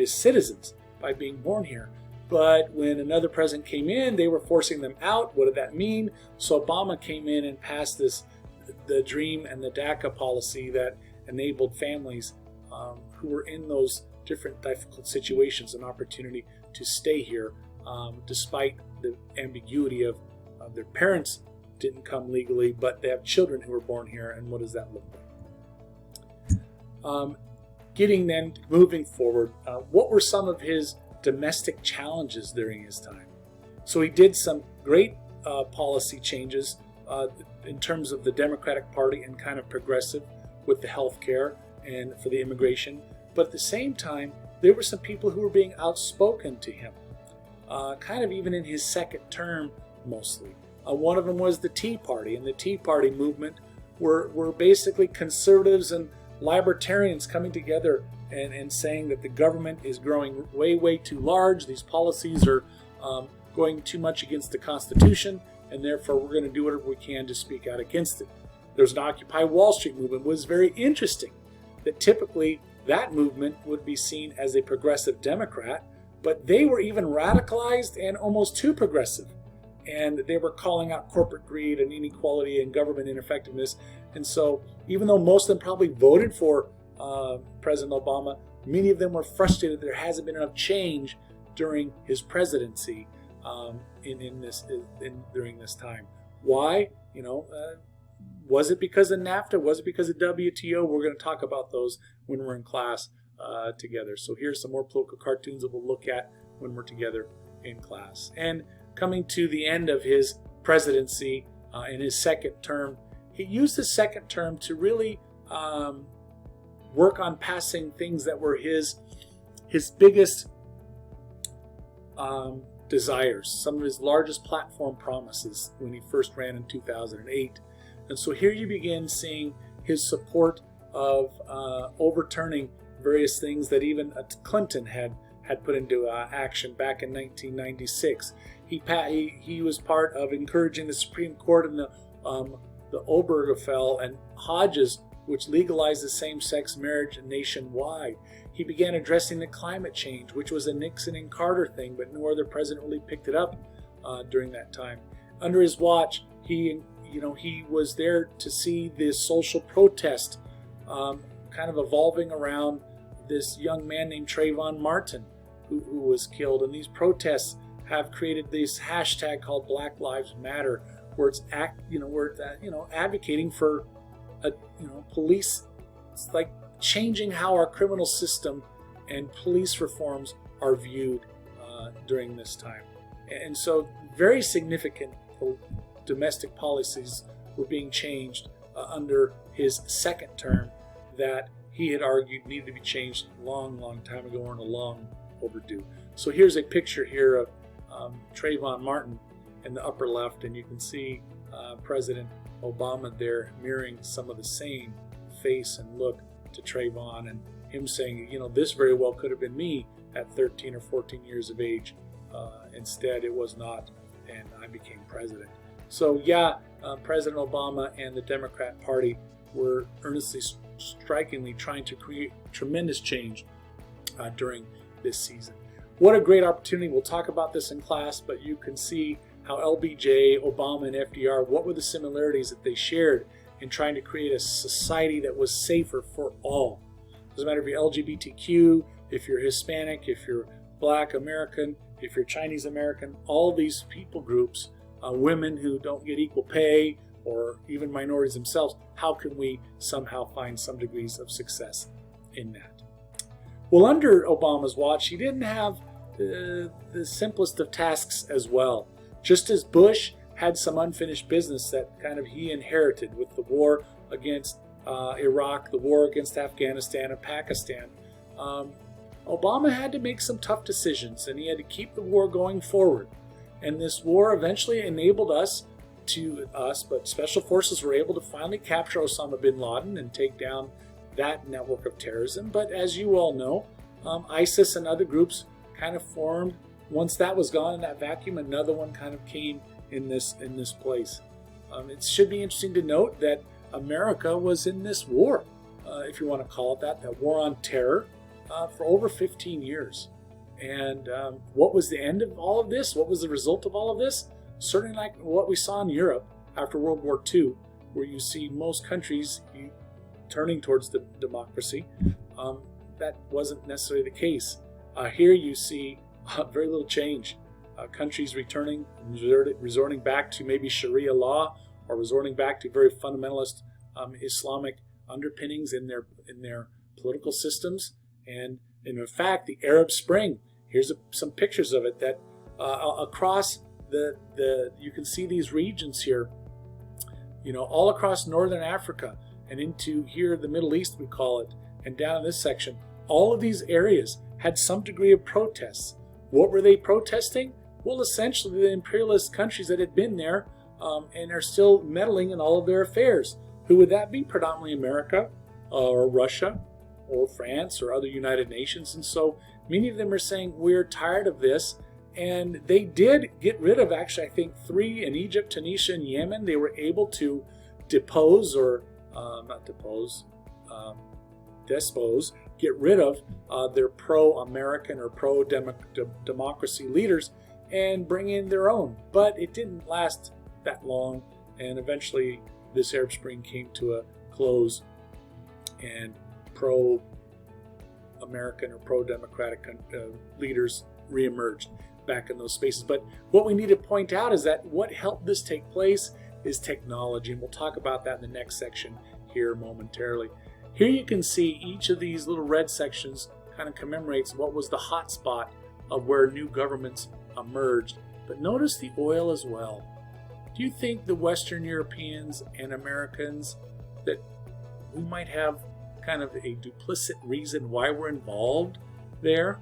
citizens by being born here. But when another president came in, they were forcing them out. What did that mean? So Obama came in and passed the DREAM and the DACA policy that enabled families who were in those different difficult situations an opportunity to stay here, despite the ambiguity of their parents didn't come legally, but they have children who were born here, and what does that look like? Moving forward, what were some of his domestic challenges during his time? So he did some great policy changes in terms of the Democratic Party and kind of progressive with the health care and for the immigration. But at the same time, there were some people who were being outspoken to him, kind of even in his second term mostly. One of them was the Tea Party, and the Tea Party movement were basically conservatives and libertarians coming together and saying that the government is growing way too large. These policies are going too much against the Constitution, and therefore we're going to do whatever we can to speak out against it. There's an Occupy Wall Street movement. It was very interesting that typically that movement would be seen as a progressive Democrat, but they were even radicalized and almost too progressive. And they were calling out corporate greed and inequality and government ineffectiveness. And so even though most of them probably voted for President Obama, many of them were frustrated that there hasn't been enough change during his presidency during this time. Why? Was it because of NAFTA? Was it because of WTO? We're going to talk about those when we're in class together. So here's some more political cartoons that we'll look at when we're together in class. And coming to the end of his presidency in his second term, he used his second term to really work on passing things that were his biggest desires, some of his largest platform promises when he first ran in 2008. And so here you begin seeing his support of overturning various things that even Clinton had put into action back in 1996. He was part of encouraging the Supreme Court and the Obergefell and Hodges, which legalized the same-sex marriage nationwide. He began addressing the climate change, which was a Nixon and Carter thing, but no other president really picked it up during that time. Under his watch, he was there to see this social protest kind of evolving around this young man named Trayvon Martin, who was killed. And these protests have created this hashtag called Black Lives Matter, where it's advocating for police. It's like changing how our criminal system and police reforms are viewed during this time. And so very significant domestic policies were being changed under his second term that he had argued needed to be changed a long time ago, or long overdue. So here's a picture here of Trayvon Martin in the upper left, and you can see President Obama there mirroring some of the same face and look to Trayvon, and him saying, this very well could have been me at 13 or 14 years of age. Instead, it was not, and I became president. So yeah, President Obama and the Democrat Party were earnestly, strikingly trying to create tremendous change during this season. What a great opportunity. We'll talk about this in class, but you can see how LBJ, Obama, and FDR, what were the similarities that they shared in trying to create a society that was safer for all. Doesn't matter if you're LGBTQ, if you're Hispanic, if you're Black American, if you're Chinese American, all these people groups, women who don't get equal pay, or even minorities themselves, how can we somehow find some degrees of success in that? Well, under Obama's watch, he didn't have the simplest of tasks as well. Just as Bush had some unfinished business that kind of he inherited with the war against Iraq, the war against Afghanistan and Pakistan, Obama had to make some tough decisions, and he had to keep the war going forward. And this war eventually enabled but special forces were able to finally capture Osama bin Laden and take down that network of terrorism. But as you all know, ISIS and other groups kind of formed. Once that was gone in that vacuum, another one kind of came in this place. It should be interesting to note that America was in this war, if you want to call it that war on terror, for over 15 years. And what was the end of all of this? What was the result of all of this? Certainly like what we saw in Europe after World War II, where you see most countries turning towards the democracy. That wasn't necessarily the case. Here you see very little change. Countries resorting back to maybe Sharia law, or resorting back to very fundamentalist Islamic underpinnings in their political systems. And in fact, the Arab Spring, here's some pictures of it, that across you can see these regions here, all across northern Africa and into here, the Middle East, we call it, and down in this section, all of these areas had some degree of protests. What were they protesting? Well, essentially the imperialist countries that had been there and are still meddling in all of their affairs. Who would that be? Predominantly America or Russia or France or other United Nations. And so many of them are saying, we're tired of this. And they did get rid of, actually, I think 3 in Egypt, Tunisia, and Yemen. They were able to depose, or get rid of their pro-American or pro-democracy leaders and bring in their own. But it didn't last that long, and eventually this Arab Spring came to a close, and pro-American or pro-democratic leaders reemerged back in those spaces. But what we need to point out is that what helped this take place is technology, and we'll talk about that in the next section here momentarily. Here you can see each of these little red sections kind of commemorates what was the hot spot of where new governments emerged. But notice the oil as well. Do you think the Western Europeans and Americans, that we might have kind of a duplicit reason why we're involved there?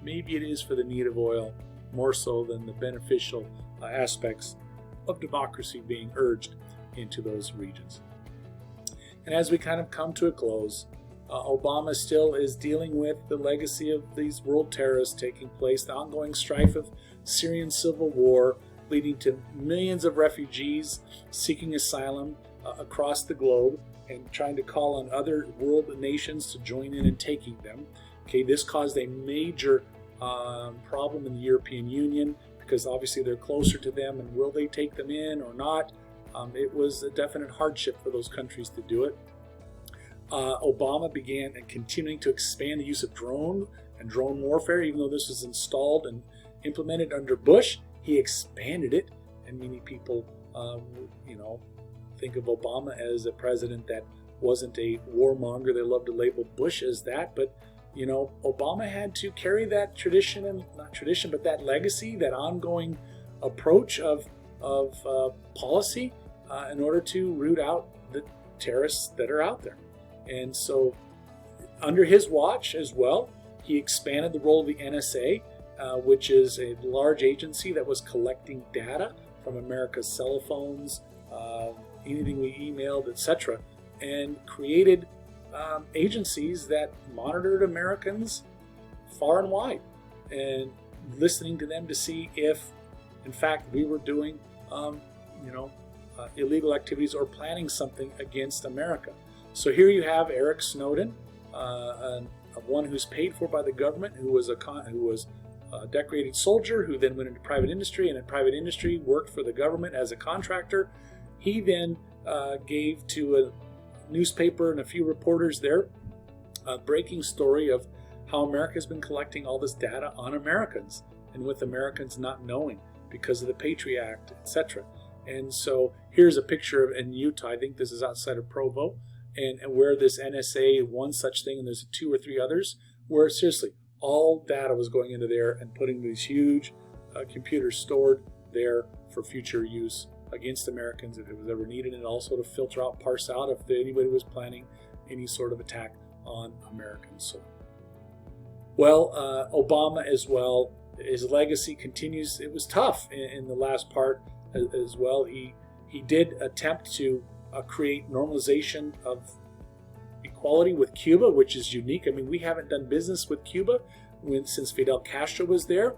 Maybe it is for the need of oil more so than the beneficial aspects of democracy being urged into those regions. And as we kind of come to a close, Obama still is dealing with the legacy of these world terrorists taking place, the ongoing strife of Syrian civil war, leading to millions of refugees seeking asylum across the globe and trying to call on other world nations to join in and taking them. Okay, this caused a major problem in the European Union, because obviously they're closer to them, and will they take them in or not? It was a definite hardship for those countries to do it. Obama began and continuing to expand the use of drone and drone warfare. Even though this was installed and implemented under Bush, he expanded it, and many people think of Obama as a president that wasn't a warmonger. They love to label Bush as that, but Obama had to carry that tradition, and not tradition, but that legacy, that ongoing approach of policy in order to root out the terrorists that are out there. And so under his watch as well, he expanded the role of the NSA, which is a large agency that was collecting data from America's cell phones, anything we emailed, etc., and created agencies that monitored Americans far and wide, and listening to them to see if, in fact, we were doing, illegal activities or planning something against America. So here you have Eric Snowden, one who's paid for by the government, who was a decorated soldier, who then went into private industry, and in private industry worked for the government as a contractor. He then gave to a newspaper and a few reporters there a breaking story of how America has been collecting all this data on Americans, and with Americans not knowing because of the Patriot Act, etc. And so here's a picture in Utah. I think this is outside of Provo, and where this NSA, one such thing, and there's 2 or 3 others, where seriously all data was going into there and putting these huge computers stored there for future use against Americans if it was ever needed, and also to filter out, parse out if anybody was planning any sort of attack on American soil. Well, Obama as well, his legacy continues. It was tough in the last part as well. He did attempt to create normalization of equality with Cuba, which is unique. I mean, we haven't done business with Cuba since Fidel Castro was there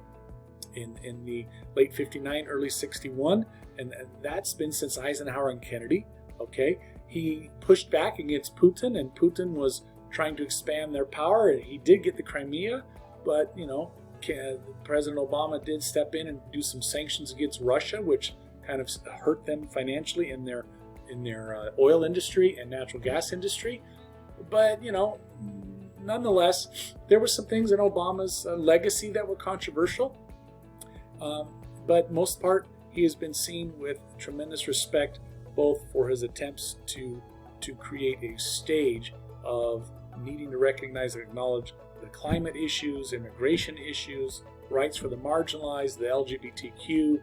in the late 59, early 61, and that's been since Eisenhower and Kennedy. Okay, he pushed back against Putin, and Putin was trying to expand their power, and he did get the Crimea, but President Obama did step in and do some sanctions against Russia, which kind of hurt them financially in their oil industry and natural gas industry. But nonetheless, there were some things in Obama's legacy that were controversial. But most part, he has been seen with tremendous respect, both for his attempts to create a stage of needing to recognize and acknowledge the climate issues, immigration issues, rights for the marginalized, the LGBTQ.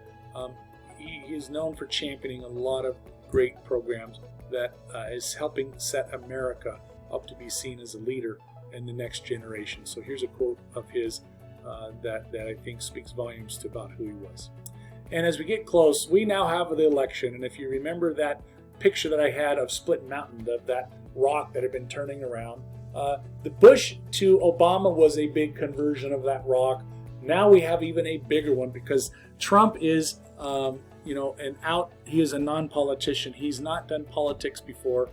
He is known for championing a lot of great programs that is helping set America up to be seen as a leader in the next generation. So here's a quote of his that I think speaks volumes to about who he was. And as we get close, we now have the election. And if you remember that picture that I had of Split Mountain, of that rock that had been turning around, the Bush to Obama was a big conversion of that rock. Now we have even a bigger one, because Trump is, he is a non-politician. He's not done politics before,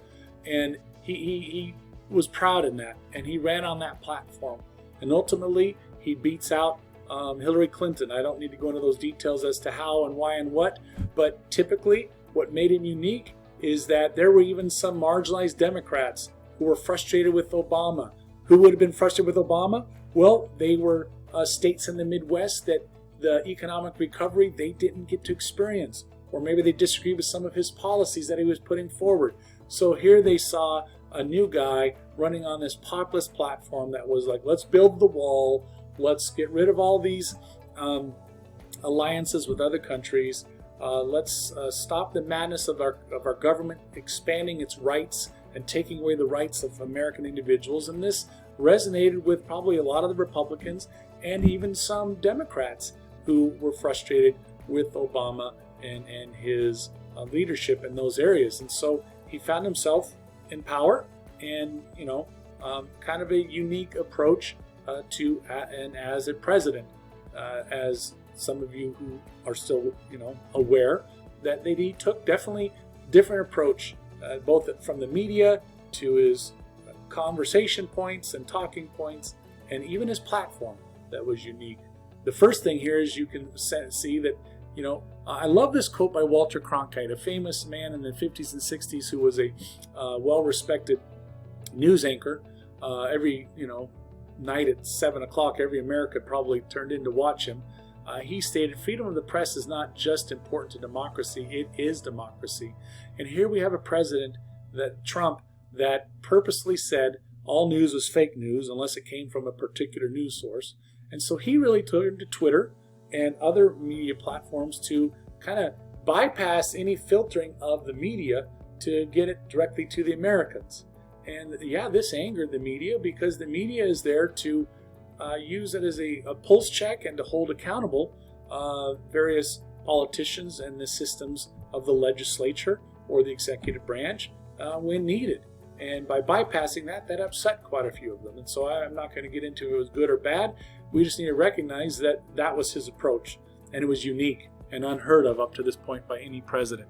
and he was proud in that, and he ran on that platform. And ultimately, he beats out Hillary Clinton. I don't need to go into those details as to how and why and what, but typically what made him unique is that there were even some marginalized Democrats who were frustrated with Obama. Who would have been frustrated with Obama? Well, they were states in the Midwest that the economic recovery they didn't get to experience, or maybe they disagreed with some of his policies that he was putting forward. So here they saw a new guy running on this populist platform that was like, let's build the wall, let's get rid of all these alliances with other countries, let's stop the madness of our government expanding its rights and taking away the rights of American individuals. And this resonated with probably a lot of the Republicans and even some Democrats who were frustrated with Obama and his leadership in those areas. And so he found himself in power, and kind of a unique approach and as a president, as some of you who are still aware that he took definitely different approach, both from the media to his conversation points and talking points, and even his platform that was unique. The first thing here is you can see that I love this quote by Walter Cronkite, a famous man in the 50s and 60s who was a well-respected news anchor. Every night at 7 o'clock, every American probably turned in to watch him. He stated, freedom of the press is not just important to democracy, it is democracy. And here we have a president, Trump, that purposely said all news was fake news unless it came from a particular news source. And so he really turned to Twitter and other media platforms to kind of bypass any filtering of the media to get it directly to the Americans. And yeah, this angered the media, because the media is there to use it as a pulse check and to hold accountable various politicians and the systems of the legislature or the executive branch when needed. And by bypassing that upset quite a few of them. And so I'm not going to get into if it was good or bad. We just need to recognize that that was his approach, and it was unique and unheard of up to this point by any president.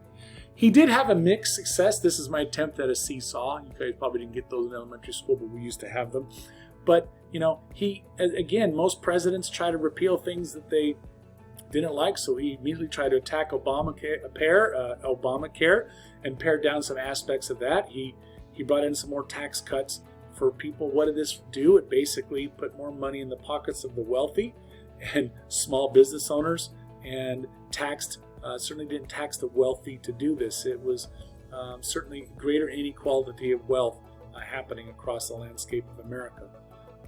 He did have a mixed success. This is my attempt at a seesaw. You guys probably didn't get those in elementary school, but we used to have them. But, he, again, most presidents try to repeal things that they didn't like, so he immediately tried to attack Obamacare and pared down some aspects of that. He brought in some more tax cuts for people. What did this do? It basically put more money in the pockets of the wealthy and small business owners, and certainly didn't tax the wealthy to do this. It was certainly greater inequality of wealth happening across the landscape of America.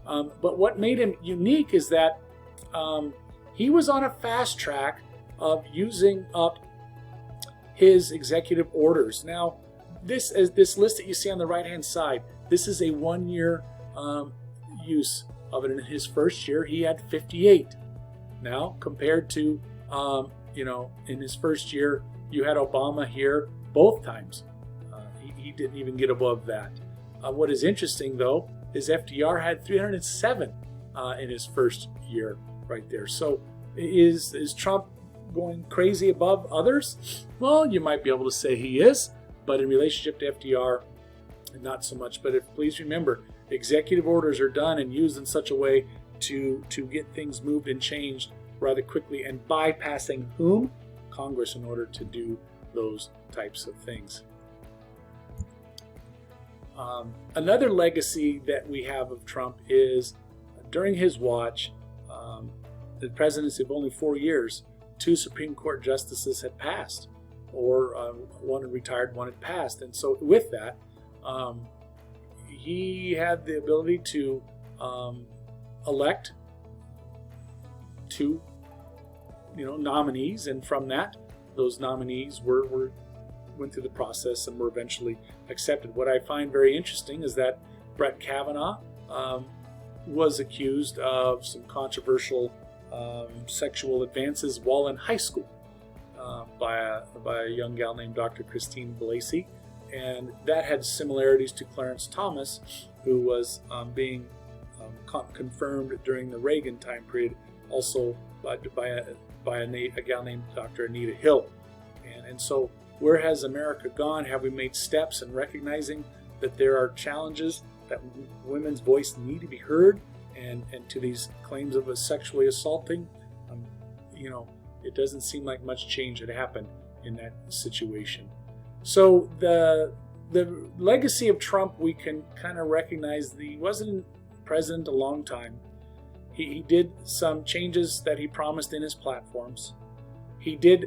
But what made him unique is that he was on a fast track of using up his executive orders. Now, this list that you see on the right-hand side, this is a 1-year use of it. In his first year, he had 58. Now, compared to, in his first year, you had Obama here both times. He didn't even get above that. What is interesting, though, is FDR had 307 in his first year right there. So is Trump going crazy above others? Well, you might be able to say he is, but in relationship to FDR, not so much. But please remember, executive orders are done and used in such a way to get things moved and changed rather quickly, and bypassing whom? Congress, in order to do those types of things. Another legacy that we have of Trump is during his watch, the presidency of only 4 years, 2 Supreme Court justices had passed, or one had retired, one had passed. And so with that, he had the ability to elect 2 nominees, and from that, those nominees went through the process and were eventually accepted. What I find very interesting is that Brett Kavanaugh was accused of some controversial sexual advances while in high school by a young gal named Dr. Christine Blasey, and that had similarities to Clarence Thomas, who was being confirmed during the Reagan time period, also by a gal named Dr. Anita Hill. And so where has America gone? Have we made steps in recognizing that there are challenges, that women's voice need to be heard, and to these claims of a sexually assaulting? It doesn't seem like much change had happened in that situation. So the legacy of Trump, we can kind of recognize that he wasn't president a long time. He did some changes that he promised in his platforms. He did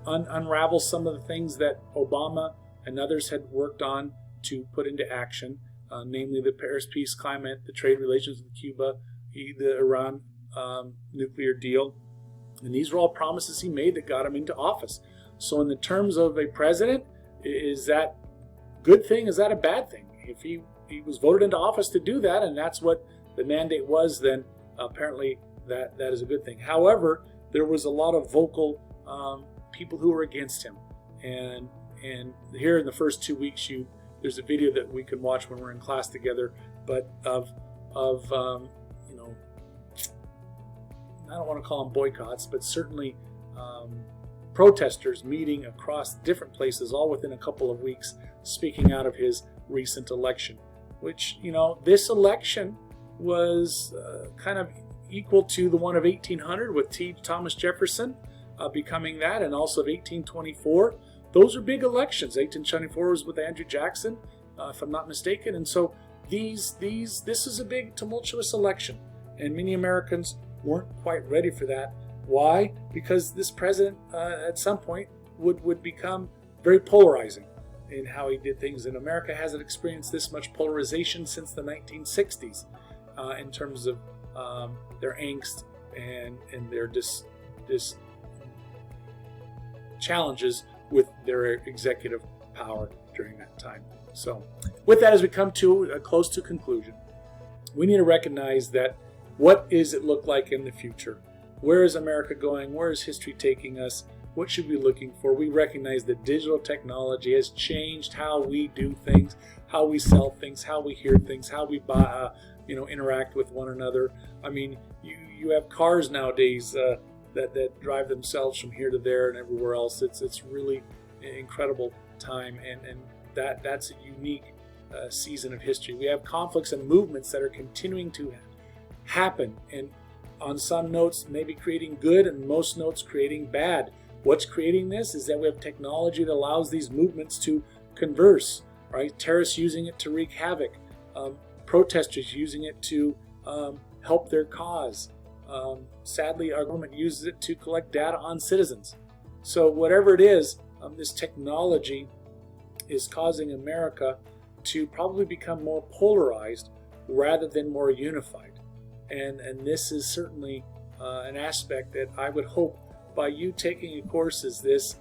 unravel some of the things that Obama and others had worked on to put into action, namely the Paris Peace Climate, the trade relations with Cuba, the Iran nuclear deal. And these were all promises he made that got him into office. So in the terms of a president, is that a good thing? Is that a bad thing? If he was voted into office to do that, and that's what the mandate was, then apparently that is a good thing. However, there was a lot of vocal people who were against him. And here in the first 2 weeks, there's a video that we can watch when we're in class together, but of I don't want to call them boycotts, but certainly protesters meeting across different places, all within a couple of weeks, speaking out of his recent election. Which, this election was kind of equal to the one of 1800 with Thomas Jefferson becoming that, and also of 1824. Those are big elections. 1824 was with Andrew Jackson, if I'm not mistaken. And so this is a big tumultuous election, and many Americans weren't quite ready for that. Why? Because this president at some point would become very polarizing in how he did things. And America hasn't experienced this much polarization since the 1960s in terms of their angst and their challenges with their executive power during that time. So with that, as we come to close to conclusion, we need to recognize that what does it look like in the future? Where is America going? Where is history taking us? What should we be looking for? We recognize that digital technology has changed how we do things, how we sell things, how we hear things, how we buy, interact with one another. I mean, you have cars nowadays that drive themselves from here to there and everywhere else. It's really an incredible time, and that's a unique season of history. We have conflicts and movements that are continuing to happen, and on some notes maybe creating good, and most notes creating bad. What's creating this is that we have technology that allows these movements to converse, right? Terrorists using it to wreak havoc, protesters using it to help their cause. Sadly, our government uses it to collect data on citizens. So whatever it is, this technology is causing America to probably become more polarized rather than more unified. And this is certainly an aspect that I would hope by you taking a course as this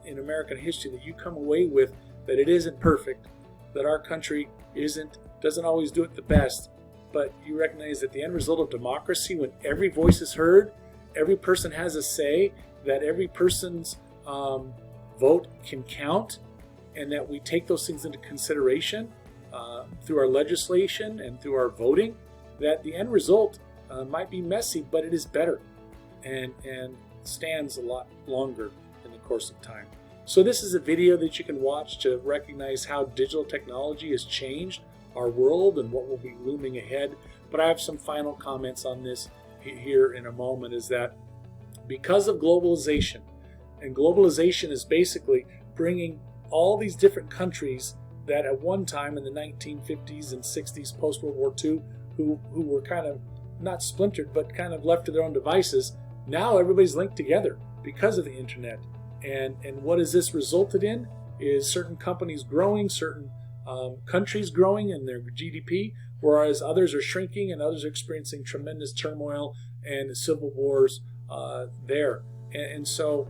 in American history, that you come away with that it isn't perfect, that our country doesn't always do it the best, but you recognize that the end result of democracy, when every voice is heard, every person has a say, that every person's vote can count, and that we take those things into consideration through our legislation and through our voting, that the end result might be messy, but it is better and stands a lot longer in the course of time. So this is a video that you can watch to recognize how digital technology has changed our world and what will be looming ahead. But I have some final comments on this here in a moment, is that because of globalization, and globalization is basically bringing all these different countries that at one time in the 1950s and 60s post-World War II who were kind of not splintered but kind of left to their own devices, now everybody's linked together because of the internet. And what has this resulted in is certain companies growing, certain countries growing in their GDP, whereas others are shrinking and others are experiencing tremendous turmoil and civil wars there. And so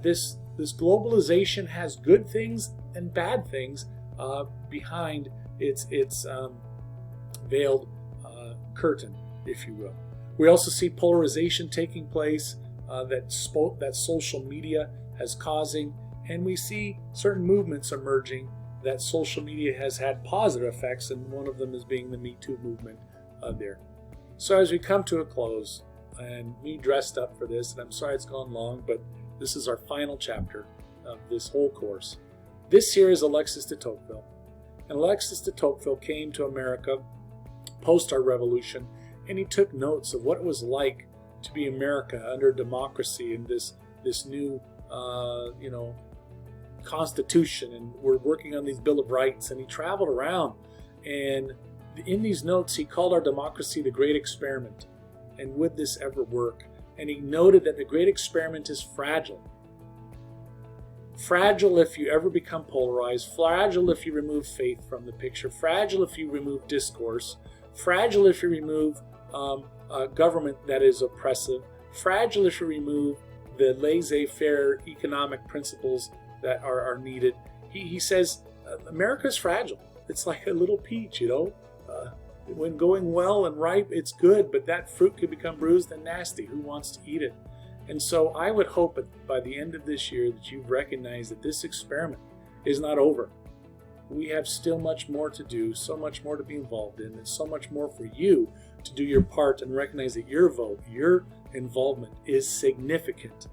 this globalization has good things and bad things behind its veiled curtain, if you will. We also see polarization taking place that social media has causing, and we see certain movements emerging that social media has had positive effects, and one of them is being the Me Too movement there. So as we come to a close, and me dressed up for this, and I'm sorry it's gone long, but this is our final chapter of this whole course. This here is Alexis de Tocqueville. And Alexis de Tocqueville came to America post our revolution, and he took notes of what it was like to be America under democracy and this new Constitution, and we're working on these Bill of Rights. And he traveled around, and in these notes he called our democracy the Great Experiment. And would this ever work? And he noted that the Great Experiment is fragile. Fragile if you ever become polarized, fragile if you remove faith from the picture, fragile if you remove discourse, fragile if you remove a government that is oppressive, fragile if you remove the laissez-faire economic principles that are needed. He says America is fragile. It's like a little peach, when going well and ripe, it's good, but that fruit could become bruised and nasty. Who wants to eat it? And so I would hope that by the end of this year that you've recognized that this experiment is not over. We have still much more to do, so much more to be involved in, and so much more for you to do your part and recognize that your vote, your involvement is significant,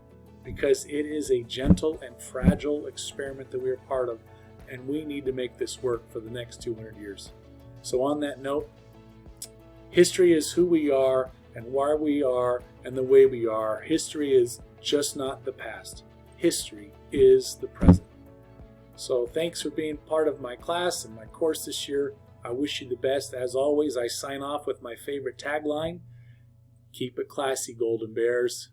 because it is a gentle and fragile experiment that we are part of, and we need to make this work for the next 200 years. So on that note, history is who we are and why we are and the way we are. History is just not the past. History is the present. So thanks for being part of my class and my course this year. I wish you the best. As always, I sign off with my favorite tagline: keep it classy, Golden Bears.